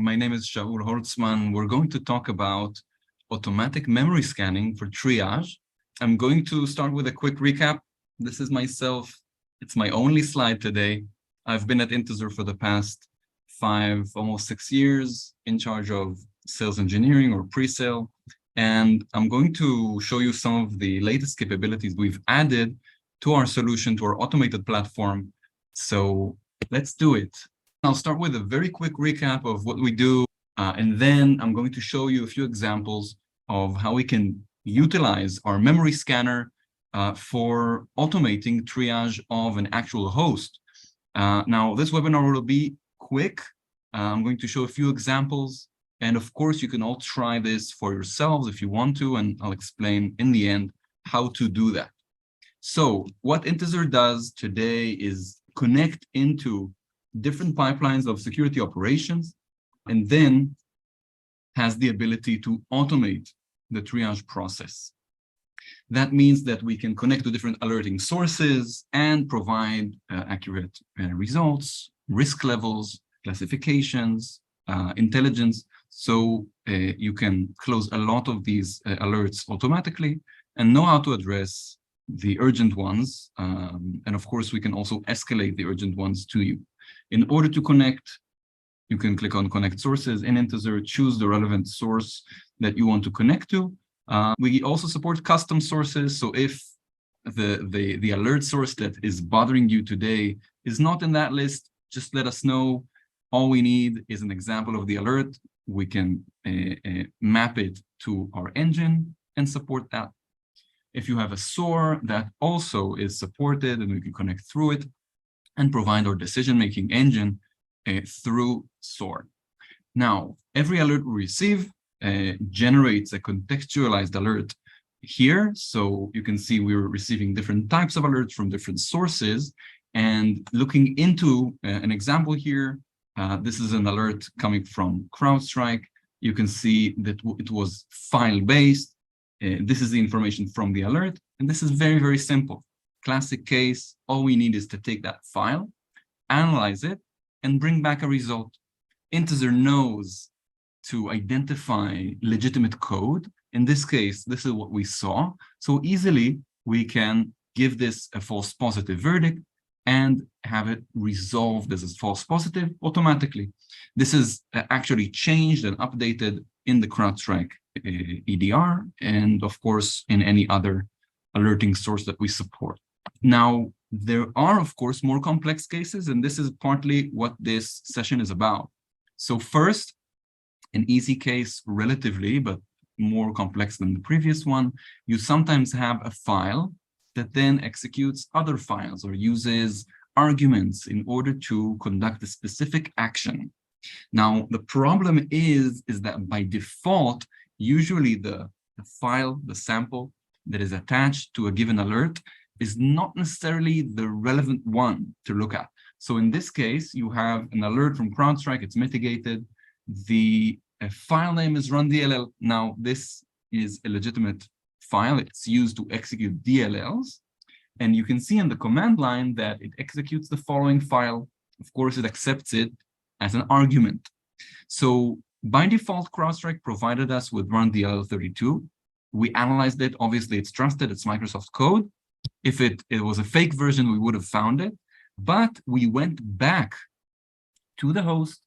My name is Shaul Holtzman. We're going to talk about automatic memory scanning for triage. I'm going to start with a quick recap. This is myself. It's my only slide today. I've been at Intezer for the past 5, almost 6 years, in charge of sales engineering or pre-sale. And I'm going to show you some of the latest capabilities we've added to our solution, to our automated platform. So let's do it. I'll start with a very quick recap of what we do, and then I'm going to show you a few examples of how we can utilize our memory scanner for automating triage of an actual host. Now, this webinar will be quick. I'm going to show a few examples, and of course, you can all try this for yourselves if you want to, and I'll explain in the end how to do that. So what Intezer does today is connect into different pipelines of security operations, and then has the ability to automate the triage process. That means that we can connect to different alerting sources and provide accurate results, risk levels, classifications, intelligence. So you can close a lot of these alerts automatically and know how to address the urgent ones. And of course, we can also escalate the urgent ones to you. In order to connect, you can click on Connect Sources in Intezer, choose the relevant source that you want to connect to. We also support custom sources. So if the alert source that is bothering you today is not in that list, just let us know. All we need is an example of the alert. We can map it to our engine and support that. If you have a SOAR that also is supported, and we can connect through it and provide our decision-making engine through SOAR. Now, every alert we receive generates a contextualized alert here. So you can see we're receiving different types of alerts from different sources. And looking into an example here, this is an alert coming from CrowdStrike. You can see that it was file-based. This is the information from the alert. And this is very, very simple. Classic case, all we need is to take that file, analyze it, and bring back a result. Intezer knows to identify legitimate code. In this case, this is what we saw. So easily, we can give this a false positive verdict and have it resolved as a false positive automatically. This is actually changed and updated in the CrowdStrike EDR, and of course, in any other alerting source that we support. Now, there are, of course, more complex cases, and this is partly what this session is about. So first, an easy case relatively, but more complex than the previous one, you sometimes have a file that then executes other files or uses arguments in order to conduct a specific action. Now, the problem is that by default, usually the file, the sample that is attached to a given alert is not necessarily the relevant one to look at. So in this case, you have an alert from CrowdStrike, it's mitigated. The file name is run.dll. Now, this is a legitimate file. It's used to execute DLLs. And you can see in the command line that it executes the following file. Of course, it accepts it as an argument. So by default, CrowdStrike provided us with run.dll32. We analyzed it. Obviously, it's trusted. It's Microsoft code. If it was a fake version, we would have found it. But we went back to the host,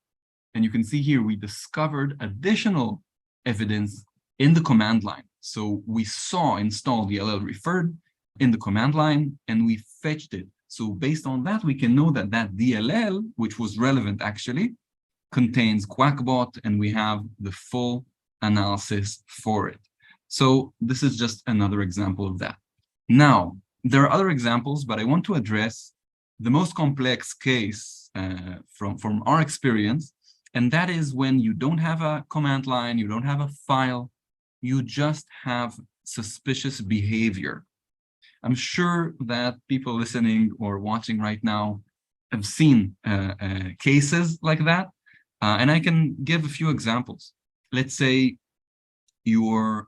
and you can see here we discovered additional evidence in the command line. So we saw install DLL referred in the command line, and we fetched it. So based on that, we can know that that DLL, which was relevant actually, contains Quackbot, and we have the full analysis for it. So this is just another example of that. Now, there are other examples, but I want to address the most complex case from our experience, and that is when you don't have a command line, you don't have a file, you just have suspicious behavior. I'm sure that people listening or watching right now have seen cases like that, and I can give a few examples. Let's say you're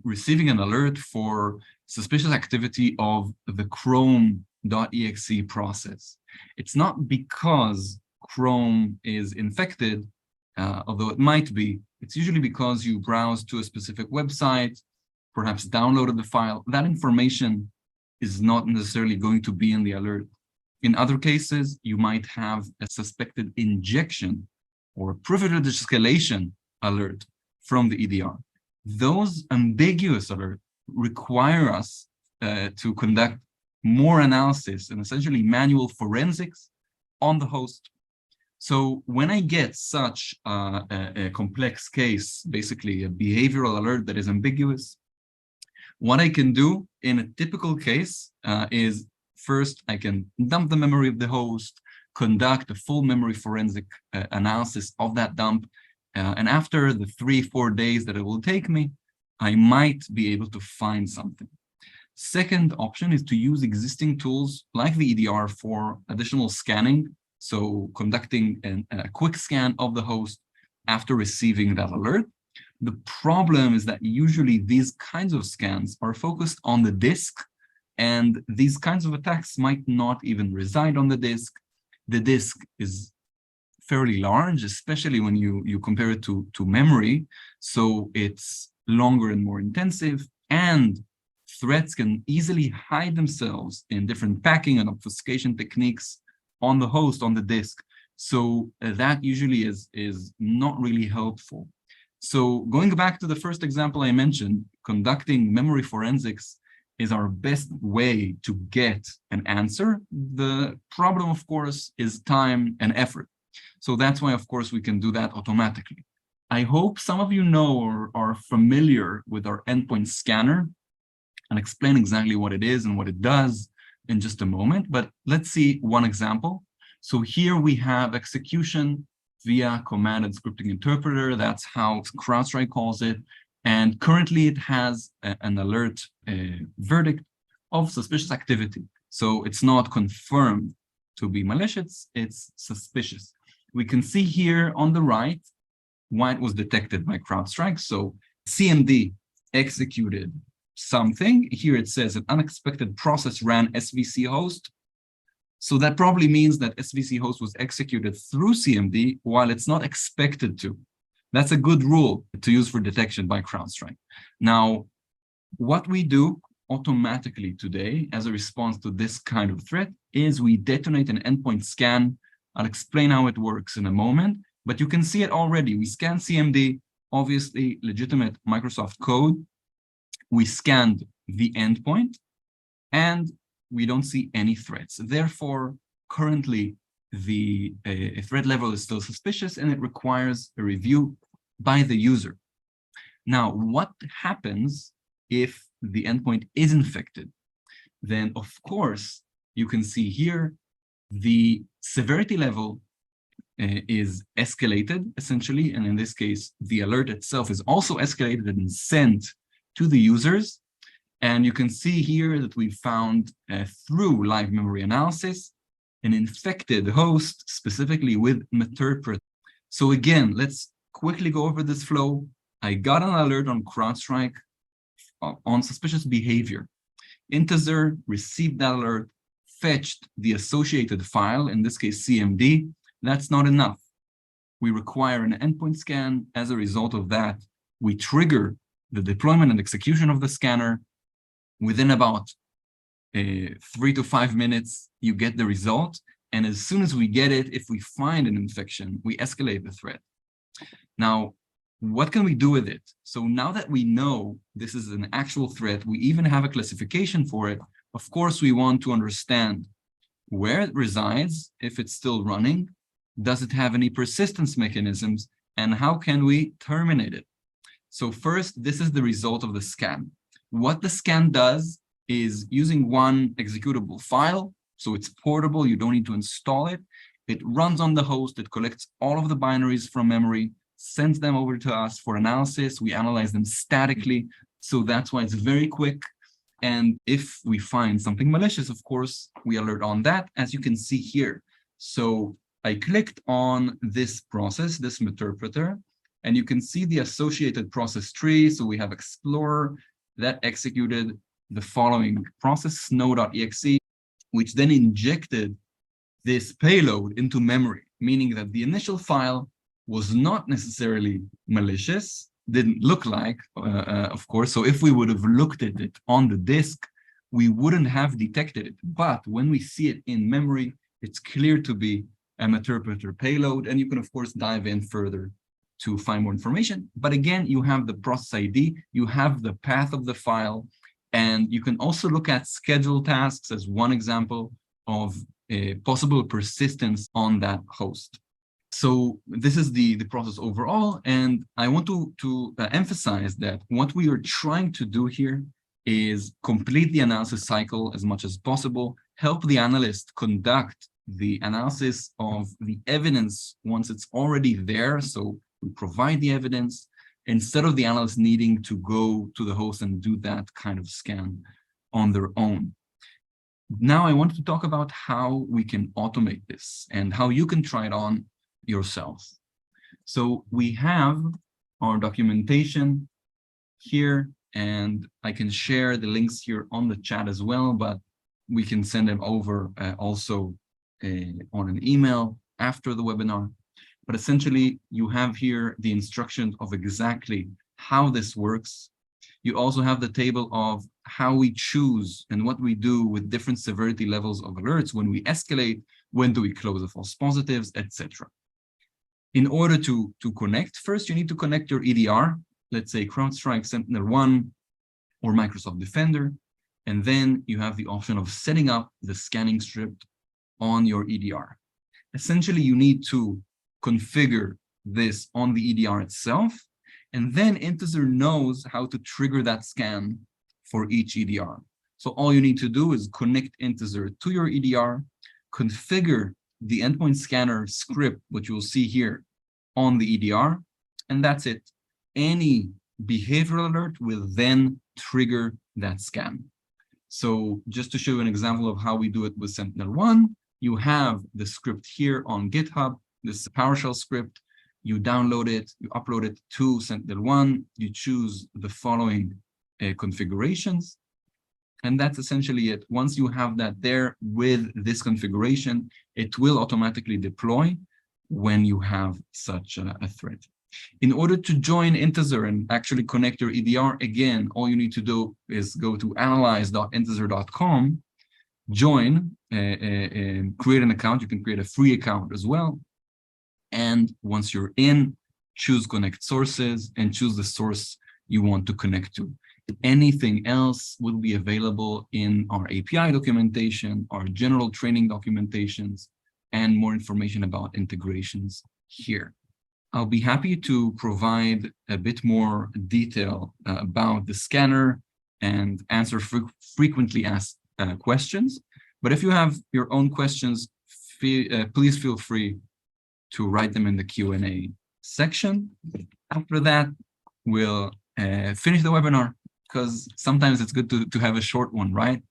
receiving an alert for suspicious activity of the Chrome.exe process. It's not because Chrome is infected although it might be. It's usually because you browse to a specific website, perhaps downloaded the file. That information is not necessarily going to be in the alert. In other cases, you might have a suspected injection or a privilege escalation alert from the EDR. Those ambiguous alerts require us to conduct more analysis and essentially manual forensics on the host. So when I get such a complex case, basically a behavioral alert that is ambiguous, what I can do in a typical case is first, I can dump the memory of the host, conduct a full memory forensic analysis of that dump. And after the 3-4 days that it will take me, I might be able to find something. Second option is to use existing tools like the EDR for additional scanning. So conducting a quick scan of the host after receiving that alert. The problem is that usually these kinds of scans are focused on the disk, and these kinds of attacks might not even reside on the disk. The disk is fairly large, especially when you compare it to memory. So it's longer and more intensive, and threats can easily hide themselves in different packing and obfuscation techniques on the host, on the disk. So that usually is not really helpful. So going back to the first example I mentioned, conducting memory forensics is our best way to get an answer. The problem, of course, is time and effort. So that's why, of course, we can do that automatically. I hope some of you know or are familiar with our endpoint scanner. I'll explain exactly what it is and what it does in just a moment, but let's see one example. So here we have execution via command and scripting interpreter. That's how CrowdStrike calls it. And currently it has an alert verdict of suspicious activity. So it's not confirmed to be malicious, it's suspicious. We can see here on the right why it was detected by CrowdStrike. So CMD executed something. Here it says an unexpected process ran SVC host. So that probably means that SVC host was executed through CMD while it's not expected to. That's a good rule to use for detection by CrowdStrike. Now, what we do automatically today as a response to this kind of threat is we detonate an endpoint scan. I'll explain how it works in a moment, but you can see it already. We scan CMD, obviously legitimate Microsoft code. We scanned the endpoint, and we don't see any threats. Therefore, currently, the threat level is still suspicious, and it requires a review by the user. Now, what happens if the endpoint is infected? Then, of course, you can see here the severity level is escalated, essentially, and in this case, the alert itself is also escalated and sent to the users. And you can see here that we found through live memory analysis an infected host, specifically with Meterpret. So again, let's quickly go over this flow. I got an alert on CrowdStrike on suspicious behavior. Intezer received that alert, fetched the associated file, in this case CMD. That's not enough. We require an endpoint scan. As a result of that, we trigger the deployment and execution of the scanner. Within about 3 to 5 minutes, you get the result. And as soon as we get it, if we find an infection, we escalate the threat. Now, what can we do with it? So now that we know this is an actual threat, we even have a classification for it. Of course, we want to understand where it resides, if it's still running, does it have any persistence mechanisms, and how can we terminate it? So first, this is the result of the scan. What the scan does is using one executable file, so it's portable, you don't need to install it. It runs on the host, it collects all of the binaries from memory, sends them over to us for analysis. We analyze them statically, so that's why it's very quick. And if we find something malicious, of course, we alert on that, as you can see here. So I clicked on this process, this Meterpreter, and you can see the associated process tree. So we have Explorer that executed the following process, snow.exe, which then injected this payload into memory, meaning that the initial file was not necessarily malicious, didn't look like, of course. So if we would have looked at it on the disk, we wouldn't have detected it. But when we see it in memory, it's clear to be a interpreter payload. And you can, of course, dive in further to find more information. But again, you have the process ID, you have the path of the file, and you can also look at scheduled tasks as one example of a possible persistence on that host. So this is the process overall, and I want to emphasize that what we are trying to do here is complete the analysis cycle as much as possible, help the analyst conduct the analysis of the evidence once it's already there. So we provide the evidence instead of the analyst needing to go to the host and do that kind of scan on their own. Now I want to talk about how we can automate this and how you can try it on yourself. So we have our documentation here, and I can share the links here on the chat as well, but we can send them over also on an email after the webinar. But essentially, you have here the instructions of exactly how this works. You also have the table of how we choose and what we do with different severity levels of alerts, when we escalate, when do we close the false positives, etc. In order to connect, first you need to connect your EDR, let's say CrowdStrike, Sentinel-1, or Microsoft Defender, and then you have the option of setting up the scanning script on your EDR. Essentially, you need to configure this on the EDR itself, and then Intezer knows how to trigger that scan for each EDR. So all you need to do is connect Intezer to your EDR, configure the endpoint scanner script, which you'll see here on the EDR, and that's it. Any behavioral alert will then trigger that scan. So just to show you an example of how we do it with Sentinel-1, you have the script here on GitHub, this PowerShell script. You download it, you upload it to Sentinel-1, you choose the following configurations, and that's essentially it. Once you have that there with this configuration, it will automatically deploy when you have such a threat. In order to join Intezer and actually connect your EDR, again, all you need to do is go to analyze.intezer.com, join, and create an account. You can create a free account as well. And once you're in, choose connect sources and choose the source you want to connect to. Anything else will be available in our API documentation, our general training documentations, and more information about integrations here. I'll be happy to provide a bit more detail about the scanner and answer frequently asked questions. But if you have your own questions, please feel free to write them in the Q&A section. After that, we'll finish the webinar, because sometimes it's good to have a short one, right?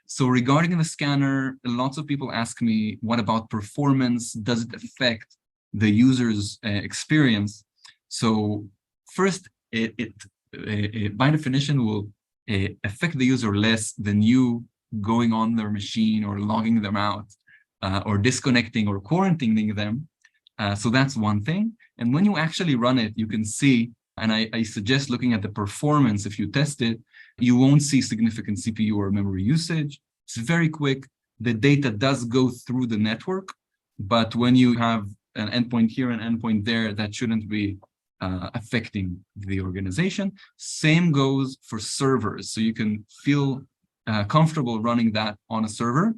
So regarding the scanner, lots of people ask me, what about performance? Does it affect the user's experience? So first, it by definition will affect the user less than you going on their machine or logging them out or disconnecting or quarantining them. So that's one thing. And when you actually run it, you can see, and I suggest looking at the performance. If you test it, you won't see significant CPU or memory usage. It's very quick. The data does go through the network, but when you have an endpoint here and an endpoint there, that shouldn't be affecting the organization. Same goes for servers. So you can feel comfortable running that on a server.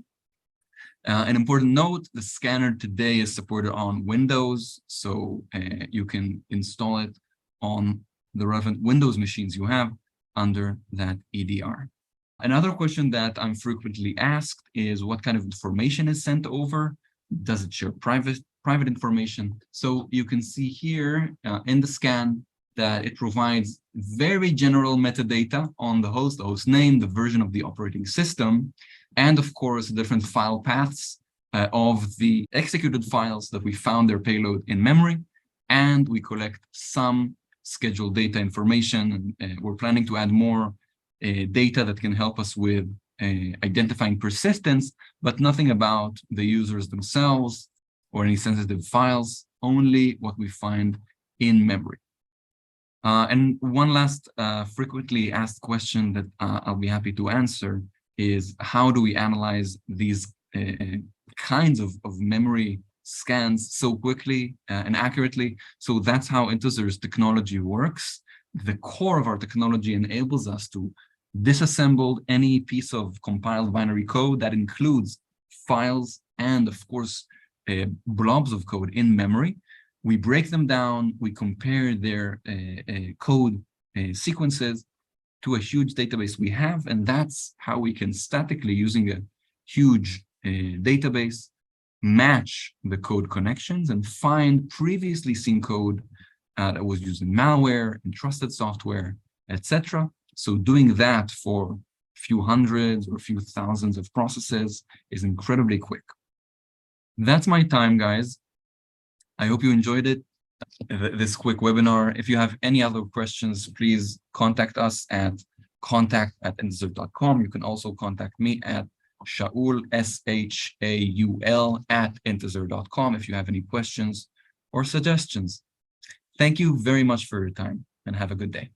An important note, the scanner today is supported on Windows, so you can install it on the relevant Windows machines you have under that EDR. Another question that I'm frequently asked is what kind of information is sent over? Does it share private information? So you can see here in the scan that it provides very general metadata on the host name, the version of the operating system, and of course, different file paths of the executed files that we found their payload in memory. And we collect some scheduled data information, and we're planning to add more data that can help us with identifying persistence, but nothing about the users themselves or any sensitive files only what we find in memory. And one last frequently asked question that I'll be happy to answer is, how do we analyze these kinds of memory scans so quickly and accurately? So that's how Intezer's technology works. The core of our technology enables us to disassemble any piece of compiled binary code that includes files and, of course, blobs of code in memory. We break them down, we compare their code sequences to a huge database we have, and that's how we can statically, using a huge database, match the code connections and find previously seen code that was used in malware, in trusted software, etc. So doing that for a few hundreds or a few thousands of processes is incredibly quick. That's my time, guys. I hope you enjoyed it, this quick webinar. If you have any other questions, please contact us at contact@intezer.com. You can also contact me at Shaul, SHAUL, @intezer.com if you have any questions or suggestions. Thank you very much for your time, and have a good day.